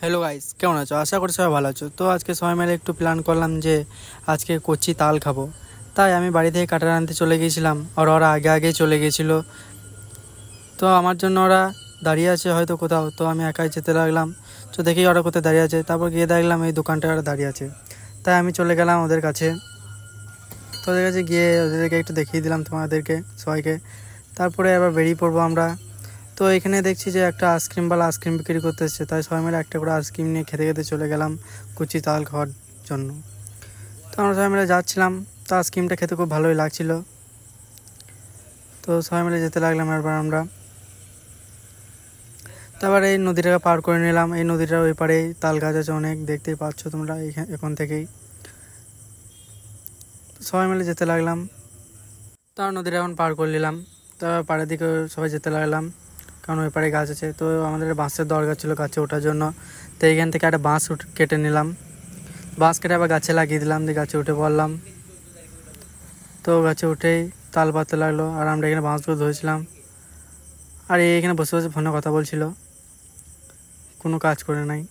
Hello guys, কেমন আছো? আশা করি সবাই ভালো আছো। তো আজকে সবাই মিলে একটু প্ল্যান করলাম যে আজকে কচি তাল খাবো। তাই আমি বাড়ি থেকে কাঁঠাল আনতে চলে গিয়েছিলাম, আর ওরা আগে আগেই চলে গিয়েছিলো। তো আমার জন্য ওরা দাঁড়িয়ে আছে হয়তো কোথাও, তো আমি একাই যেতে লাগলাম। তো দেখি ওরা কোথায় দাঁড়িয়ে আছে, তারপর গিয়ে দেখলাম এই দোকানটায় ওরা দাঁড়িয়ে আছে। তাই আমি চলে গেলাম ওদের কাছে। তো ওদের কাছে গিয়ে ওদেরকে একটু দেখিয়ে দিলাম তোমাদেরকে সবাইকে। তারপরে আবার বেরিয়ে পড়বো আমরা। তো এখানে দেখছি যে একটা আইসক্রিমওয়ালা আইসক্রিম বিক্রি করতে এসেছে, তাই সবাই মিলে একটা করে আইসক্রিম নিয়ে খেতে খেতে চলে গেলাম কচি তাল খাওয়ার জন্য। তো আমরা সবাই মিলে যাচ্ছিলাম, তো আইসক্রিমটা খেতে খুব ভালোই লাগছিল। তো সবাই মিলে যেতে লাগলাম। এরপর আমরা তারপর এই নদীটাকে পার করে নিলাম। এই নদীটার ওই পারে তাল গাছ আছে অনেক, দেখতেই পাচ্ছ তোমরা এখন থেকেই। তো সবাই মিলে যেতে লাগলাম। তারপর নদীটা এখন পার করে নিলাম। তারপর পাড়ের দিকে সবাই যেতে লাগলাম, কারণ ওই পাড়ে গাছ আছে। তো আমাদের বাঁশের দরকার ছিল গাছে ওঠার জন্য। তো এইখান থেকে একটা বাঁশ কেটে নিলাম। বাঁশ কেটে আবার গাছে লাগিয়ে দিলাম, দিয়ে গাছে উঠে পড়লাম। তো গাছে উঠেই তাল পাততে লাগলো, আর আমরা এখানে বাঁশগুলো ধরেছিলাম। আর এখানে বসে বসে ফোনে কথা বলছিল, কোনো কাজ করে নাই।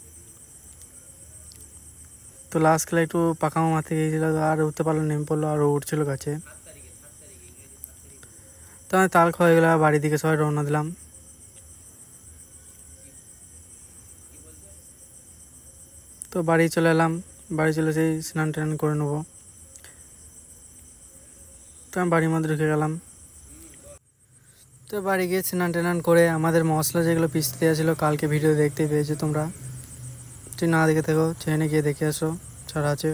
তো লাস্ট খেলা একটু পাকামো মারতে গিয়েছিল, আর উঠতে পারলো, নেমে পড়লো, আর উঠছিল গাছে। তো আমি তাল খাওয়া হয়ে গেলো, বাড়ির দিকে সবাই রওনা দিলাম। তো বাড়ি চলে এলাম। বাড়ি চলে সেই স্নান টান করে নেবো। তো আমি বাড়ির মধ্যে ঢুকে গেলাম। তো বাড়ি গিয়ে স্নান টান করে আমাদের মশলা যেগুলো পিসতে দেওয়া ছিল, কালকে ভিডিও দেখতেই পেয়েছো তোমরা। যদি না দেখে থাকো ট্রেনে গিয়ে দেখে আসো, ছাড়া আছে।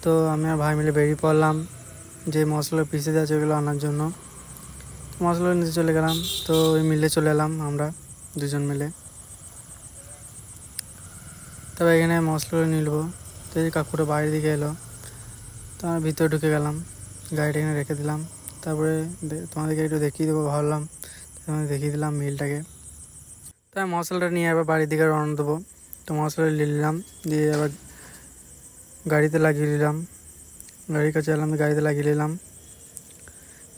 তো আমি আর ভাই মিলে বেরিয়ে পড়লাম যে মশলা পিসে দেওয়া আছে ওগুলো আনার জন্য। মশলা নিতে চলে গেলাম। তো ওই মিলে চলে এলাম আমরা দুজন মিলে। তবে এখানে মশলাগুলো নিলবো। তো এই কাকুটা বাইরের দিকে এলো, তো আমি ভিতরে ঢুকে গেলাম, গাড়িটা এখানে রেখে দিলাম। তারপরে তোমাদেরকে একটু দেখিয়ে দেবো ভাবলাম, তোমাদের দেখিয়ে দিলাম মিলটাকে। তাই মশলাটা নিয়ে আবার বাড়ির দিকে রওনা দেবো। তো মশলাটা নিলাম, দিয়ে আবার গাড়িতে লাগিয়ে নিলাম। গাড়ির কাছে এলাম, গাড়িতে লাগিয়ে নিলাম,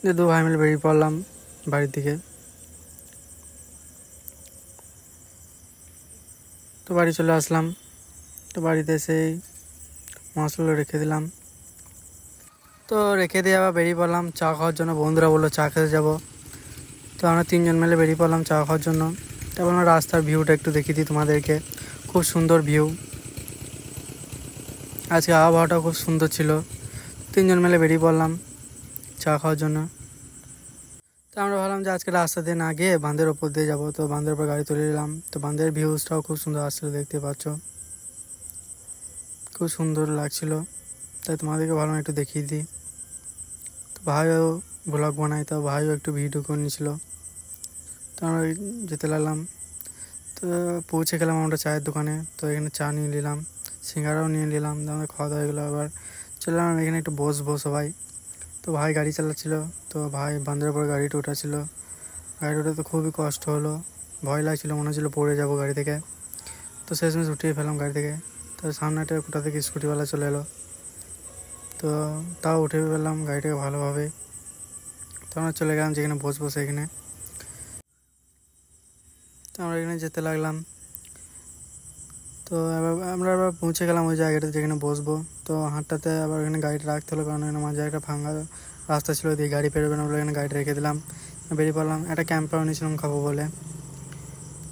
দিয়ে দু ভাই মিলে বেরিয়ে পড়লাম বাড়ির দিকে। তো বাড়ি চলে আসলাম। তো বাড়িতে এসেই মশলাগুলো রেখে দিলাম। তো রেখে দিয়ে আবার বেরিয়ে পড়লাম চা খাওয়ার জন্য। বন্ধুরা বললো চা খেতে যাবো। তো আমরা তিনজন মিলে বেরিয়ে পড়লাম চা খাওয়ার জন্য। তারপর আমরা রাস্তার ভিউটা একটু দেখিয়ে দিই তোমাদেরকে। খুব সুন্দর ভিউ, আজকে আবহাওয়াটাও খুব সুন্দর ছিল। তিনজন মিলে বেরিয়ে পড়লাম চা খাওয়ার জন্য। তো আমরা ভাবলাম যে আজকে রাস্তা দিয়ে না গিয়ে বাঁধের ওপর দিয়ে যাবো। তো বাঁধের ওপর গাড়ি তুলে নিলাম। তো বাঁধের ভিউজটাও খুব সুন্দর আসছিল, দেখতে পাচ্ছ, খুব সুন্দর লাগছিল। তাই তোমাদেরকে ভাবলাম একটু দেখিয়ে দিই। তো ভাইও ব্লগ বানায়, তো ভাইও একটু ভিডিও করে নিয়েছিল। তো আমরা যেতে লাগলাম। তো পৌঁছে গেলাম আমরা চায়ের দোকানে। তো এখানে চা নিয়ে নিলাম, সিঙ্গারাও নিয়ে নিলাম। আমাদের খাওয়া দাওয়া হয়ে গেলো। আবার চলে এলাম এখানে একটু বসবো সবাই। তো ভাই গাড়ি চালাচ্ছিল, তো ভাই বাঁধের উপরে গাড়িটা উঠাচ্ছিল। গাড়ি উঠে তো খুবই কষ্ট হলো, ভয় লাগছিলো, মনে হচ্ছিলো পড়ে যাবো গাড়ি থেকে। তো শেষমেশ উঠিয়ে ফেলাম গাড়ি থেকে। তো সামনে একটা কোথা থেকে স্কুটিওয়ালা চলে এলো, তো তাও উঠে ফেললাম গাড়িটাকে ভালোভাবে। তো আমরা চলে গেলাম যেখানে বসবো সেখানে। তো আমরা এখানে যেতে লাগলাম। তো আমরা আবার পৌঁছে গেলাম ওই জায়গাটা যেখানে বসবো। তো হাঁটটাতে আবার এখানে গাড়িটা রাখতে হলো, কারণ এখানে মাঝে একটা ফাঁকা রাস্তা ছিল, দিয়ে গাড়ি পেরোবে না বলে এখানে গাড়িটা রেখে দিলাম। বেরিয়ে পড়লাম, একটা ক্যাম্পার নিয়েছিলাম খাবো বলে।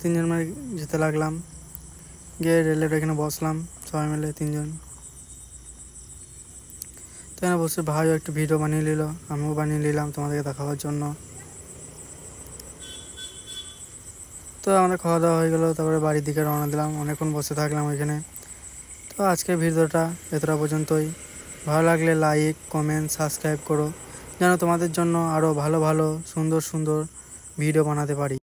তিনজন মিলে যেতে লাগলাম, গিয়ে রেলের এখানে বসলাম সবাই মিলে তিনজন। তো এখানে বসে ভাইও একটু ভিডিও বানিয়ে নিল, আমিও বানিয়ে নিলাম তোমাদেরকে দেখাবার জন্য। তো আমাদের খাওয়া দাওয়া হয়ে গেলো, তারপরে বাড়ির দিকে রওনা দিলাম। অনেকক্ষণ বসে থাকলাম ওইখানে। তো আজকের ভিডিওটা এতটা পর্যন্তই। ভালো লাগলে লাইক, কমেন্ট, সাবস্ক্রাইব করো, যেন তোমাদের জন্য আরও ভালো ভালো সুন্দর সুন্দর ভিডিও বানাতে পারি।